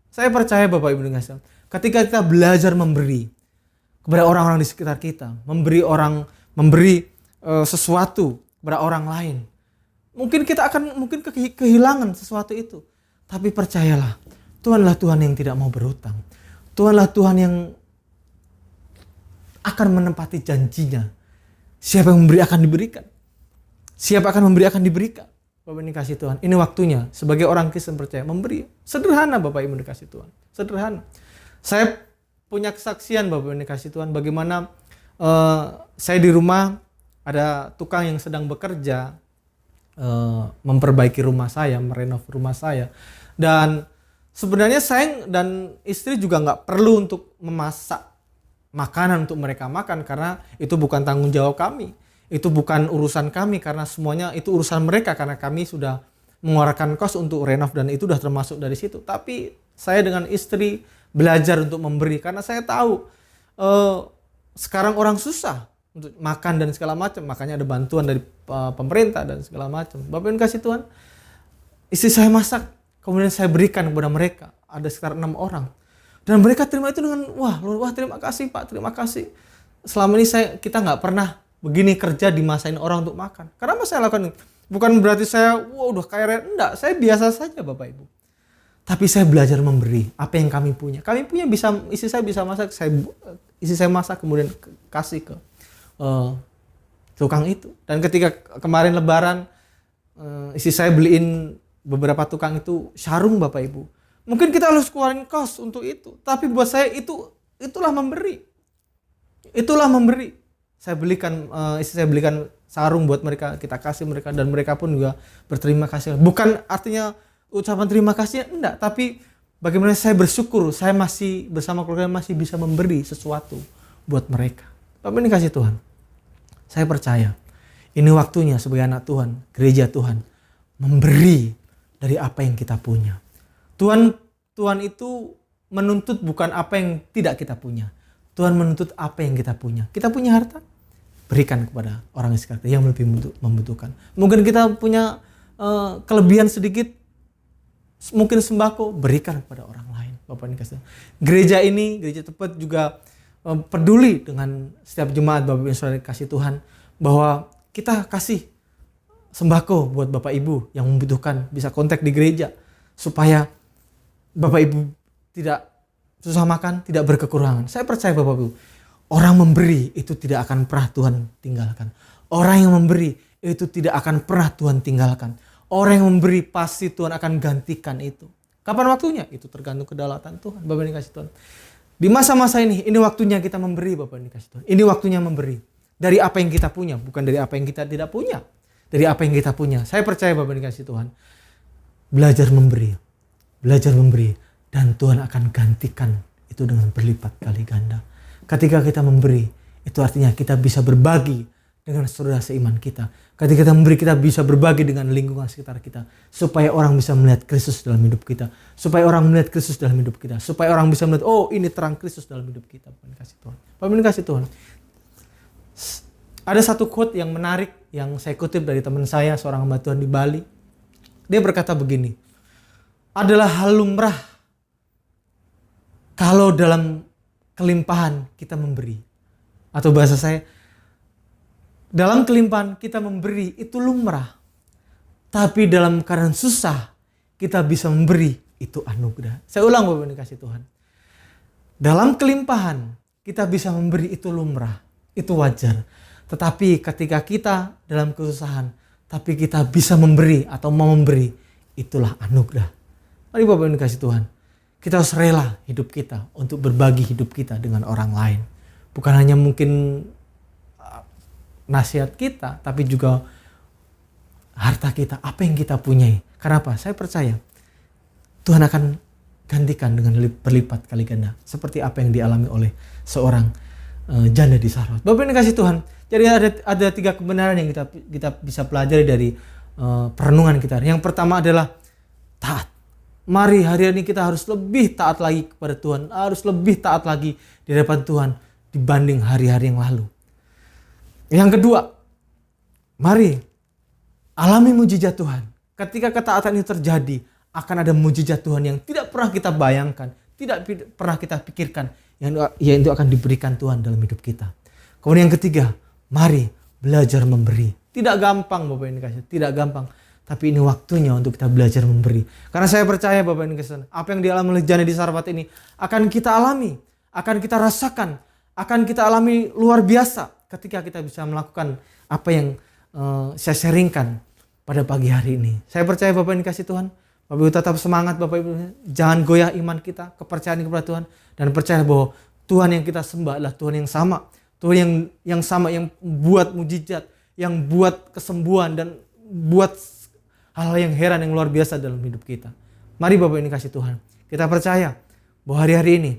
Saya percaya Bapak Ibu dikasih Tuhan. Ketika kita belajar memberi kepada orang-orang di sekitar kita, memberi sesuatu kepada orang lain, mungkin kita akan kehilangan sesuatu itu. Tapi percayalah, Tuhanlah Tuhan yang tidak mau berhutang. Tuhanlah Tuhan yang akan menepati janjinya. Siapa yang memberi akan diberikan. Siapa akan memberi akan diberikan. Bapak Ibu dikasih Tuhan. Ini waktunya sebagai orang Kristen percaya memberi. Sederhana Bapak Ibu dikasih Tuhan. Sederhana. Saya punya kesaksian Bapak Ibu dikasih Tuhan. Bagaimana saya di rumah ada tukang yang sedang bekerja. Memperbaiki rumah saya. Merenov rumah saya. Dan sebenarnya saya dan istri juga gak perlu untuk memasak makanan untuk mereka makan. Karena itu bukan tanggung jawab kami. Itu bukan urusan kami karena semuanya itu urusan mereka. Karena kami sudah mengeluarkan kos untuk renov dan itu sudah termasuk dari situ. Tapi saya dengan istri belajar untuk memberi. Karena saya tahu sekarang orang susah untuk makan dan segala macam. Makanya ada bantuan dari pemerintah dan segala macam. Bapak Ibu kasih Tuhan. Istri saya masak. Kemudian saya berikan kepada mereka. Ada sekitar 6 orang. Dan mereka terima itu dengan wah terima kasih Pak, terima kasih. Selama ini kita nggak pernah begini kerja dimasain orang untuk makan. Karena apa saya lakukan ini? Bukan berarti saya udah kaya raya. Enggak, saya biasa saja Bapak Ibu. Tapi saya belajar memberi apa yang kami punya. Kami punya istri saya bisa masak, istri saya masak kemudian kasih ke tukang itu. Dan ketika kemarin Lebaran istri saya beliin beberapa tukang itu sarung Bapak Ibu. Mungkin kita harus keluarin kos untuk itu. Tapi buat saya itulah memberi. Itulah memberi. Istri saya belikan sarung buat mereka. Kita kasih mereka dan mereka pun juga berterima kasih. Bukan artinya ucapan terima kasih, enggak. Tapi bagaimana saya bersyukur. Saya masih bersama keluarga masih bisa memberi sesuatu buat mereka. Bapak ini kasih Tuhan. Saya percaya. Ini waktunya sebagai anak Tuhan. Gereja Tuhan. Memberi dari apa yang kita punya. Tuhan itu menuntut bukan apa yang tidak kita punya. Tuhan menuntut apa yang kita punya. Kita punya harta, berikan kepada orang yang lebih membutuhkan. Mungkin kita punya kelebihan sedikit, mungkin sembako, berikan kepada orang lain. Bapak ini kasih. Gereja Tepat juga peduli dengan setiap jemaat Bapak Ibu Saudara kasih Tuhan bahwa kita kasih sembako buat Bapak Ibu yang membutuhkan, bisa kontak di gereja supaya Bapak Ibu tidak susah makan, tidak berkekurangan. Saya percaya Bapak Ibu, orang memberi itu tidak akan pernah Tuhan tinggalkan. Orang yang memberi itu tidak akan pernah Tuhan tinggalkan. Orang yang memberi pasti Tuhan akan gantikan itu. Kapan waktunya? Itu tergantung kedaulatan Tuhan. Bapak ini kasih Tuhan. Di masa-masa ini waktunya kita memberi Bapak ini kasih Tuhan. Ini waktunya memberi. Dari apa yang kita punya, bukan dari apa yang kita tidak punya. Dari apa yang kita punya. Saya percaya Bapak ini kasih Tuhan. Belajar memberi. Belajar memberi dan Tuhan akan gantikan itu dengan berlipat kali ganda. Ketika kita memberi, itu artinya kita bisa berbagi dengan saudara seiman kita. Ketika kita memberi, kita bisa berbagi dengan lingkungan sekitar kita. Supaya orang bisa melihat Kristus dalam hidup kita. Supaya orang melihat Kristus dalam hidup kita. Supaya orang bisa melihat, oh ini terang Kristus dalam hidup kita. Bapak kasih Tuhan. Bapak kasih Tuhan. Ada satu quote yang menarik yang saya kutip dari teman saya, seorang hamba Tuhan di Bali. Dia berkata begini. Adalah hal lumrah kalau dalam kelimpahan kita memberi. Atau bahasa saya, dalam kelimpahan kita memberi itu lumrah. Tapi dalam keadaan susah kita bisa memberi, itu anugerah. Saya ulang Bapak Ibu dikasih Tuhan. Dalam kelimpahan kita bisa memberi itu lumrah, itu wajar. Tetapi ketika kita dalam kesusahan, tapi kita bisa memberi atau mau memberi, itulah anugerah. Mari Bapak Ibu dikasih Tuhan. Kita harus rela hidup kita untuk berbagi hidup kita dengan orang lain. Bukan hanya mungkin nasihat kita, tapi juga harta kita, apa yang kita punyai. Karena apa? Saya percaya Tuhan akan gantikan dengan berlipat kali ganda. Seperti apa yang dialami oleh seorang janda di Sarfat. Bapak Ibu kasih Tuhan. Jadi ada 3 kebenaran yang kita bisa pelajari dari perenungan kita. Yang pertama adalah taat. Mari hari ini kita harus lebih taat lagi kepada Tuhan. Harus lebih taat lagi di hadapan Tuhan dibanding hari-hari yang lalu. Yang kedua, mari alami mujizat Tuhan. Ketika ketaatan itu terjadi, akan ada mujizat Tuhan yang tidak pernah kita bayangkan, tidak pernah kita pikirkan, yang itu akan diberikan Tuhan dalam hidup kita. Kemudian yang ketiga, mari belajar memberi. Tidak gampang Bapak ini kasih, tidak gampang. Tapi ini waktunya untuk kita belajar memberi. Karena saya percaya Bapak ini kasih, apa yang dialami oleh janda di Sarfat ini akan kita alami, akan kita rasakan, akan kita alami luar biasa ketika kita bisa melakukan apa yang saya sharingkan pada pagi hari ini. Saya percaya Bapak ini kasih Tuhan. Bapak Ibu tetap semangat Bapak Ibu. Jangan goyah iman kita, kepercayaan kepada Tuhan. Dan percaya bahwa Tuhan yang kita sembah adalah Tuhan yang sama. Tuhan yang sama, yang buat mujizat, yang buat kesembuhan dan buat hal-hal yang heran yang luar biasa dalam hidup kita. Mari Bapak ini kasih Tuhan. Kita percaya bahwa hari-hari ini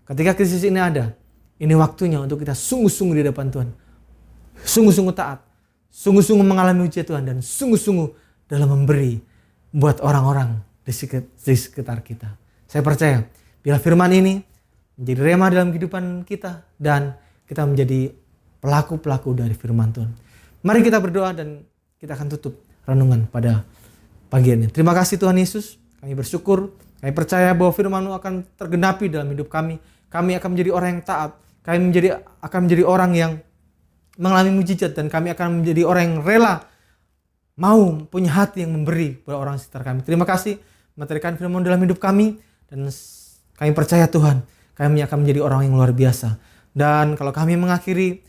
ketika krisis ini ada, ini waktunya untuk kita sungguh-sungguh di depan Tuhan. Sungguh-sungguh taat. Sungguh-sungguh mengalami mujizat Tuhan. Dan sungguh-sungguh dalam memberi buat orang-orang di sekitar kita. Saya percaya bila firman ini menjadi rema dalam kehidupan kita. Dan kita menjadi pelaku-pelaku dari firman Tuhan. Mari kita berdoa dan kita akan tutup renungan pada pagi ini. Terima kasih Tuhan Yesus. Kami bersyukur. Kami percaya bahwa firman-Mu akan tergenapi dalam hidup kami. Kami akan menjadi orang yang taat. Kami akan menjadi orang yang mengalami mujizat. Dan kami akan menjadi orang yang rela mau punya hati yang memberi kepada orang sekitar kami. Terima kasih materikan firman dalam hidup kami. Dan kami percaya Tuhan, kami akan menjadi orang yang luar biasa. Dan kalau kami mengakhiri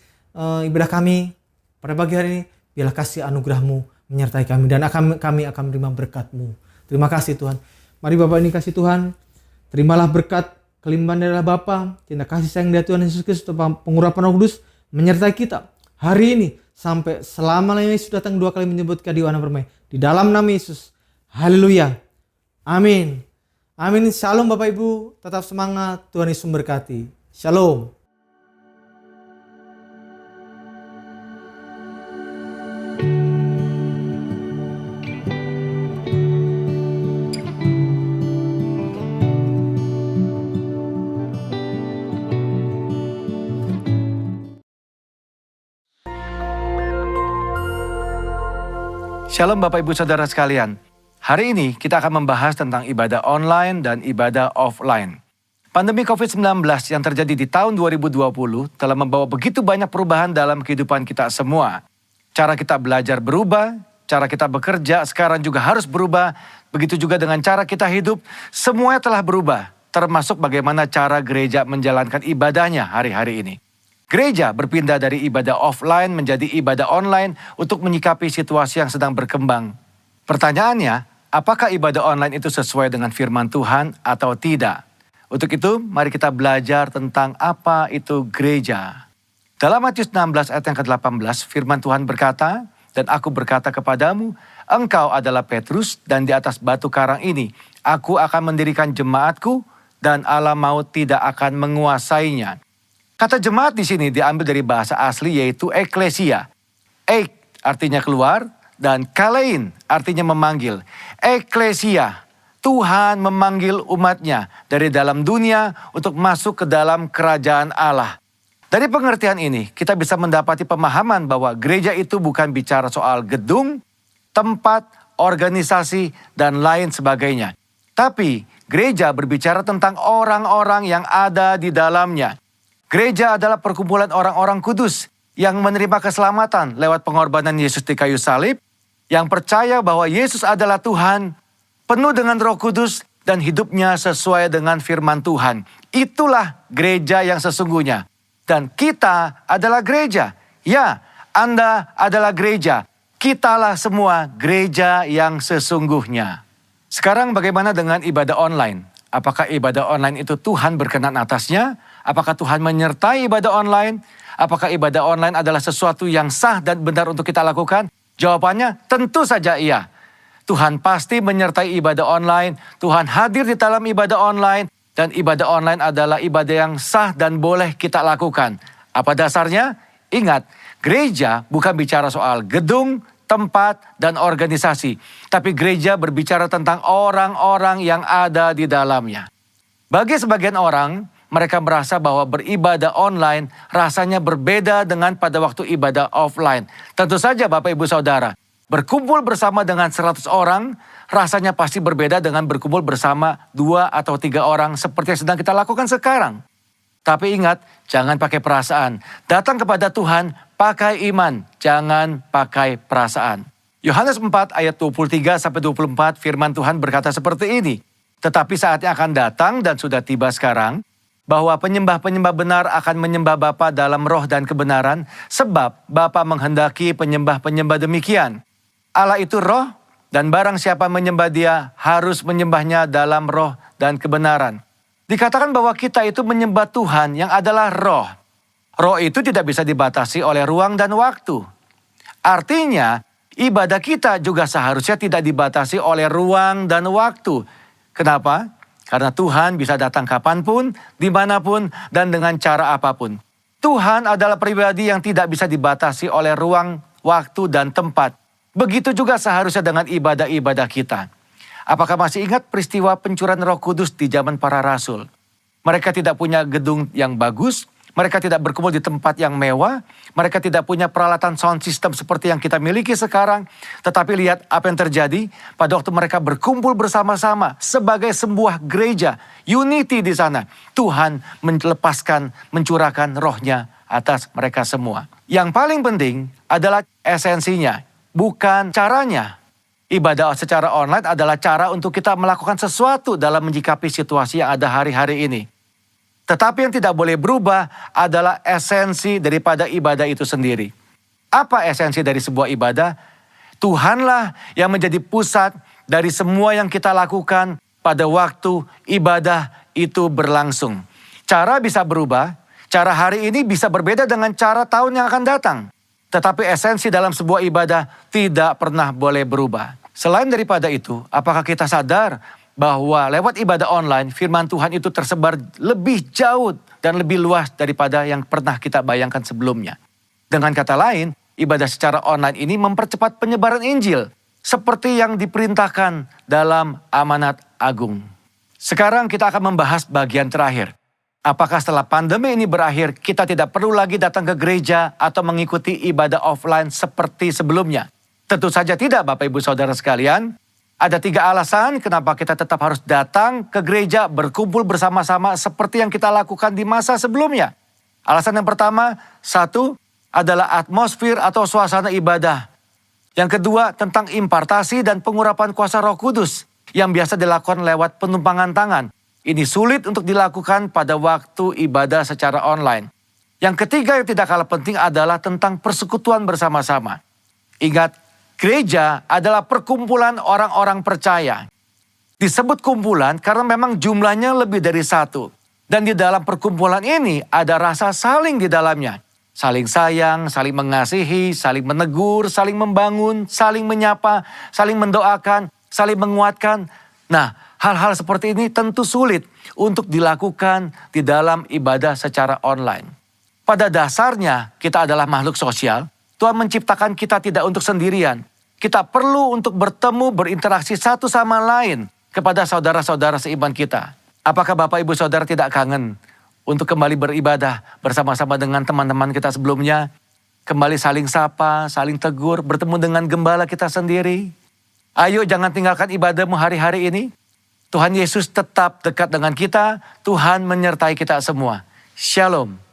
ibadah kami pada pagi hari ini, biarlah kasih anugerah-Mu menyertai kami. Dan kami akan menerima berkat-Mu. Terima kasih Tuhan. Mari Bapak ini kasih Tuhan. Terimalah berkat kelimpahan dari Bapa, cinta kasih sayang dari Tuhan Yesus Kristus, pengurapan Roh Kudus menyertai kita hari ini sampai selama-lamanya. Yesus datang 2 kali menyebut keadilan permai di dalam nama Yesus. Haleluya. Amin. Amin. Shalom Bapak Ibu, tetap semangat. Tuhan Yesus memberkati. Shalom. Shalom Bapak Ibu Saudara sekalian. Hari ini kita akan membahas tentang ibadah online dan ibadah offline. Pandemi COVID-19 yang terjadi di tahun 2020 telah membawa begitu banyak perubahan dalam kehidupan kita semua. Cara kita belajar berubah, cara kita bekerja sekarang juga harus berubah. Begitu juga dengan cara kita hidup, semuanya telah berubah. Termasuk bagaimana cara gereja menjalankan ibadahnya hari-hari ini. Gereja berpindah dari ibadah offline menjadi ibadah online untuk menyikapi situasi yang sedang berkembang. Pertanyaannya, apakah ibadah online itu sesuai dengan firman Tuhan atau tidak? Untuk itu, mari kita belajar tentang apa itu gereja. Dalam Matius 16 ayat yang ke-18, firman Tuhan berkata, "Dan aku berkata kepadamu, engkau adalah Petrus, dan di atas batu karang ini, aku akan mendirikan jemaatku, dan alam maut tidak akan menguasainya." Kata jemaat di sini diambil dari bahasa asli yaitu eklesia. Ek artinya keluar dan kalein artinya memanggil. Eklesia, Tuhan memanggil umatnya dari dalam dunia untuk masuk ke dalam kerajaan Allah. Dari pengertian ini kita bisa mendapati pemahaman bahwa gereja itu bukan bicara soal gedung, tempat, organisasi, dan lain sebagainya. Tapi gereja berbicara tentang orang-orang yang ada di dalamnya. Gereja adalah perkumpulan orang-orang kudus yang menerima keselamatan lewat pengorbanan Yesus di kayu salib, yang percaya bahwa Yesus adalah Tuhan, penuh dengan Roh Kudus, dan hidupnya sesuai dengan firman Tuhan. Itulah gereja yang sesungguhnya. Dan kita adalah gereja. Ya, Anda adalah gereja. Kitalah semua gereja yang sesungguhnya. Sekarang bagaimana dengan ibadah online? Apakah ibadah online itu Tuhan berkenan atasnya? Apakah Tuhan menyertai ibadah online? Apakah ibadah online adalah sesuatu yang sah dan benar untuk kita lakukan? Jawabannya tentu saja iya. Tuhan pasti menyertai ibadah online. Tuhan hadir di dalam ibadah online. Dan ibadah online adalah ibadah yang sah dan boleh kita lakukan. Apa dasarnya? Ingat, gereja bukan bicara soal gedung, tempat, dan organisasi. Tapi gereja berbicara tentang orang-orang yang ada di dalamnya. Bagi sebagian orang, mereka merasa bahwa beribadah online rasanya berbeda dengan pada waktu ibadah offline. Tentu saja Bapak Ibu Saudara, berkumpul bersama dengan 100 orang rasanya pasti berbeda dengan berkumpul bersama 2 atau 3 orang seperti yang sedang kita lakukan sekarang. Tapi ingat, jangan pakai perasaan. Datang kepada Tuhan pakai iman, jangan pakai perasaan. Yohanes 4 ayat 23-24 firman Tuhan berkata seperti ini. Tetapi saatnya akan datang dan sudah tiba sekarang, bahwa penyembah-penyembah benar akan menyembah Bapa dalam roh dan kebenaran, sebab Bapa menghendaki penyembah-penyembah demikian. Allah itu roh, dan barang siapa menyembah Dia harus menyembahnya dalam roh dan kebenaran. Dikatakan bahwa kita itu menyembah Tuhan yang adalah roh. Roh itu tidak bisa dibatasi oleh ruang dan waktu. Artinya, ibadah kita juga seharusnya tidak dibatasi oleh ruang dan waktu. Kenapa? Karena Tuhan bisa datang kapanpun, dimanapun, dan dengan cara apapun. Tuhan adalah pribadi yang tidak bisa dibatasi oleh ruang, waktu, dan tempat. Begitu juga seharusnya dengan ibadah-ibadah kita. Apakah masih ingat peristiwa pencurahan Roh Kudus di zaman para rasul? Mereka tidak punya gedung yang bagus, mereka tidak berkumpul di tempat yang mewah, mereka tidak punya peralatan sound system seperti yang kita miliki sekarang. Tetapi lihat apa yang terjadi pada waktu mereka berkumpul bersama-sama sebagai sebuah gereja, unity di sana. Tuhan mencurahkan rohnya atas mereka semua. Yang paling penting adalah esensinya, bukan caranya. Ibadah secara online adalah cara untuk kita melakukan sesuatu dalam menyikapi situasi yang ada hari-hari ini. Tetapi yang tidak boleh berubah adalah esensi daripada ibadah itu sendiri. Apa esensi dari sebuah ibadah? Tuhanlah yang menjadi pusat dari semua yang kita lakukan pada waktu ibadah itu berlangsung. Cara bisa berubah, cara hari ini bisa berbeda dengan cara tahun yang akan datang. Tetapi esensi dalam sebuah ibadah tidak pernah boleh berubah. Selain daripada itu, apakah kita sadar bahwa lewat ibadah online, firman Tuhan itu tersebar lebih jauh dan lebih luas daripada yang pernah kita bayangkan sebelumnya. Dengan kata lain, ibadah secara online ini mempercepat penyebaran Injil, seperti yang diperintahkan dalam amanat agung. Sekarang kita akan membahas bagian terakhir. Apakah setelah pandemi ini berakhir, kita tidak perlu lagi datang ke gereja atau mengikuti ibadah offline seperti sebelumnya? Tentu saja tidak, Bapak Ibu Saudara sekalian. Ada 3 alasan kenapa kita tetap harus datang ke gereja berkumpul bersama-sama seperti yang kita lakukan di masa sebelumnya. Alasan yang pertama, 1 adalah atmosfer atau suasana ibadah. Yang kedua, tentang impartasi dan pengurapan kuasa Roh Kudus yang biasa dilakukan lewat penumpangan tangan. Ini sulit untuk dilakukan pada waktu ibadah secara online. Yang ketiga yang tidak kalah penting adalah tentang persekutuan bersama-sama. Ingat, gereja adalah perkumpulan orang-orang percaya. Disebut kumpulan karena memang jumlahnya lebih dari 1. Dan di dalam perkumpulan ini ada rasa saling di dalamnya. Saling sayang, saling mengasihi, saling menegur, saling membangun, saling menyapa, saling mendoakan, saling menguatkan. Nah, hal-hal seperti ini tentu sulit untuk dilakukan di dalam ibadah secara online. Pada dasarnya kita adalah makhluk sosial. Tuhan menciptakan kita tidak untuk sendirian. Kita perlu untuk bertemu, berinteraksi satu sama lain kepada saudara-saudara seiman kita. Apakah Bapak Ibu Saudara tidak kangen untuk kembali beribadah bersama-sama dengan teman-teman kita sebelumnya? Kembali saling sapa, saling tegur, bertemu dengan gembala kita sendiri. Ayo jangan tinggalkan ibadahmu hari-hari ini. Tuhan Yesus tetap dekat dengan kita. Tuhan menyertai kita semua. Shalom.